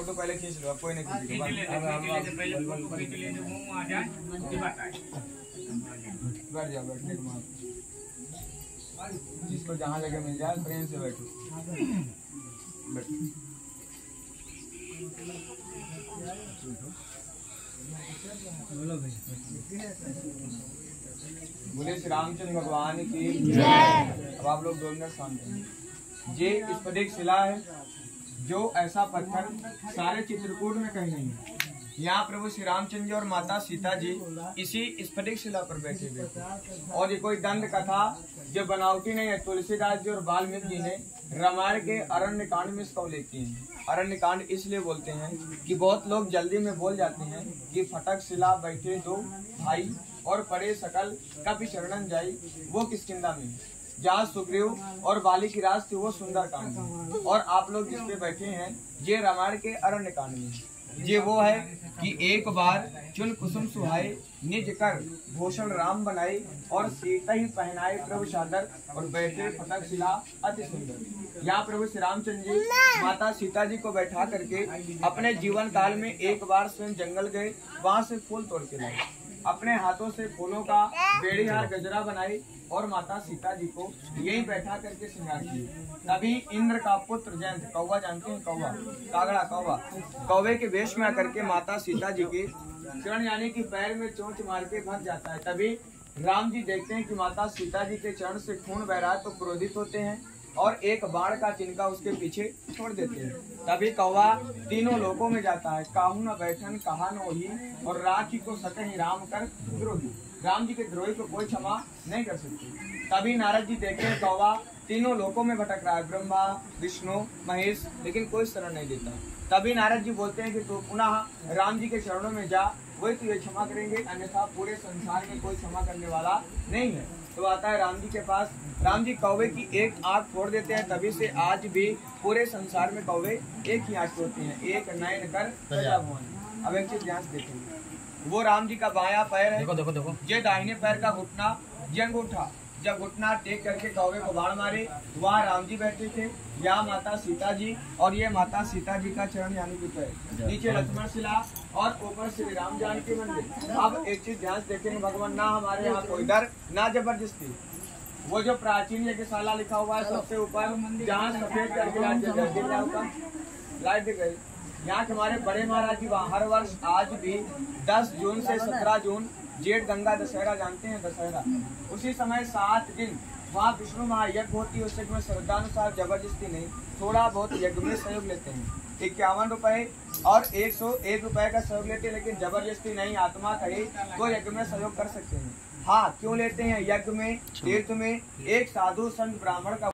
Photo पहले खींच लो, अब कोई नहीं खींच बैठ जाओ, बैठने के बाद जिसको जहाँ जगह मिल जाए प्रेम से बैठो। बोले श्री रामचंद्र भगवान की जय। अब आप लोग 2 मिनट शांत हैं। ये स्फटिक शिला है, जो ऐसा पत्थर सारे चित्रकूट में कहीं नहीं है। यहाँ प्रभु श्री रामचंद्र जी और माता सीता जी इसी स्फटिक शिला पर बैठे हुए थे। और ये कोई दंड कथा जो बनावटी नहीं है, तुलसीदास जी और वाल्मीकि जी ने रामायण के अरण्य कांड में इसका उल्लेख किए हैं। अरण्य कांड इसलिए बोलते हैं कि बहुत लोग जल्दी में बोल जाते हैं कि फटक शिला बैठे 2 भाई और पड़े सकल कपि शरणन जाई, वो किष्किंधा में है। जहाँ सुग्रीव और बाली की राज थी वो सुंदर कांड है। और आप लोग जिस पे बैठे हैं ये रामायण के अरण्य कांड में है। ये वो है कि एक बार चुन कुसुम सुहाए, निज कर भूषण राम बनाए, और सीता ही पहनाए प्रभु चादर, और बैठे फटक शिला अति सुंदर। यहाँ प्रभु श्री रामचंद्र जी माता सीता जी को बैठा करके अपने जीवन काल में एक बार स्वयं जंगल गए, वहाँ से फूल तोड़ के लाए, अपने हाथों से फूलों का बेड़ी हार गजरा बनाई और माता सीता जी को यही बैठा करके श्रृंगार किए। तभी इंद्र का पुत्र जयंत, कौवा जानते हैं, कौवा कागड़ा कौवा, कौवे के वेश में आकर के माता सीता जी के चरण यानी कि पैर में चोंच मार के भग जाता है। तभी राम जी देखते हैं कि माता सीता जी के चरण से खून बह रहा है, तो क्रोधित होते हैं और एक बाण का तिनका उसके पीछे छोड़ देते हैं। तभी कौवा 3 लोकों में जाता है, काहू न बैठन कहा न ही, और राखी को सकहि राम कर द्रोही। राम जी के द्रोही को कोई क्षमा नहीं कर सकते। तभी नारद जी देखते हैं कौवा 3 लोकों में भटक रहा है, ब्रह्मा विष्णु महेश, लेकिन कोई शरण नहीं देता। तभी नारद जी बोलते हैं कि तू पुनः राम जी के चरणों में जा, वही तुझे क्षमा करेंगे, अन्यथा पूरे संसार में कोई क्षमा करने वाला नहीं है। तो आता है राम जी के पास, राम जी कौवे की एक आंख फोड़ देते हैं। तभी से आज भी पूरे संसार में कौवे एक ही आंख होते हैं, एक नयन कर प्रजा भुवन। अब एक चीज ध्यान से देखेंगे, वो राम जी का बायां पैर है, देखो देखो देखो, ये दाहिने पैर का घुटना, ये अंगूठा। जब घुटना टेक करके कौवे को बाण मारे, वहाँ राम जी बैठे थे, यहाँ माता सीता जी, और ये माता सीता जी का चरण यानी कि पैर, नीचे लक्ष्मण शिला और ऊपर श्री राम जानकी मंदिर। अब एक चीज ध्यान से देखेंगे, भगवान ना हमारे यहाँ कोई डर ना जबरदस्ती। वो जो प्राचीन यज्ञशाला लिखा हुआ है सबसे ऊपर, जहाँ सफेद करके लाइट दिख गई, यहाँ के हमारे बड़े महाराज जी वहाँ हर वर्ष आज भी 10 जून से 17 जून जेठ गंगा दशहरा जानते हैं, दशहरा, उसी समय 7 दिन वहाँ विष्णु महायज्ञ होती है। उस यज्ञ में श्रद्धानुसार जबरदस्ती नहीं, थोड़ा बहुत यज्ञ में सहयोग लेते हैं। 51 रुपए और 101 रुपए का सहयोग लेते हैं, लेकिन जबरदस्ती नहीं, आत्मा कहे तो यज्ञ में सहयोग कर सकते हैं। हाँ, क्यों लेते हैं? यज्ञ में, तीर्थ में एक साधु संत ब्राह्मण का